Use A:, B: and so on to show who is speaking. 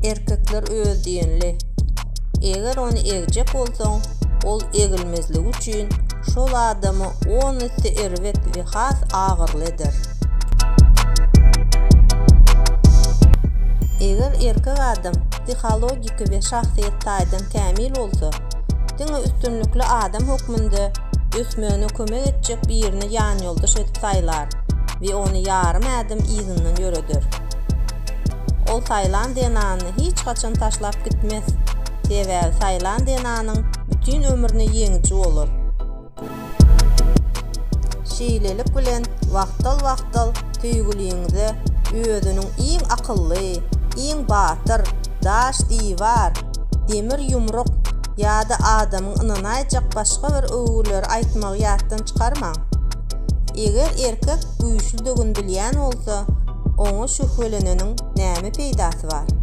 A: Erkekler özdiýenli. Eger onu egjek bolsaň, ol egilmezligi üçin şol adamy 10 serwet we has agyrlydyr. Eger erkek adam psihologik we şahsiýet taýdan kämil bolsa, diňe üstünlikli adam hukmunda ösmegine kömek etjek birini ýan ýoldaş etip saýlar we onu ýarym adam izinden ýöredir. Ol saýlan denany hiç kaçan taşlap gitmez. Sebäbi saýlan denanyň bütün ömrüne ýeňiji bolar. Şeýlelik bilen wagtal tüýgüliňize özüniň iň akylly, iň batyr, daş diýwar, demir ýumruk ýa-da adamyň ynana aýjak başga bir öwürler aýtmagy ýatdan çykarmaň. Eger erkek güýçlüdigini bilýän bolsa, oňa şühweleneniň näme peýdasy bar?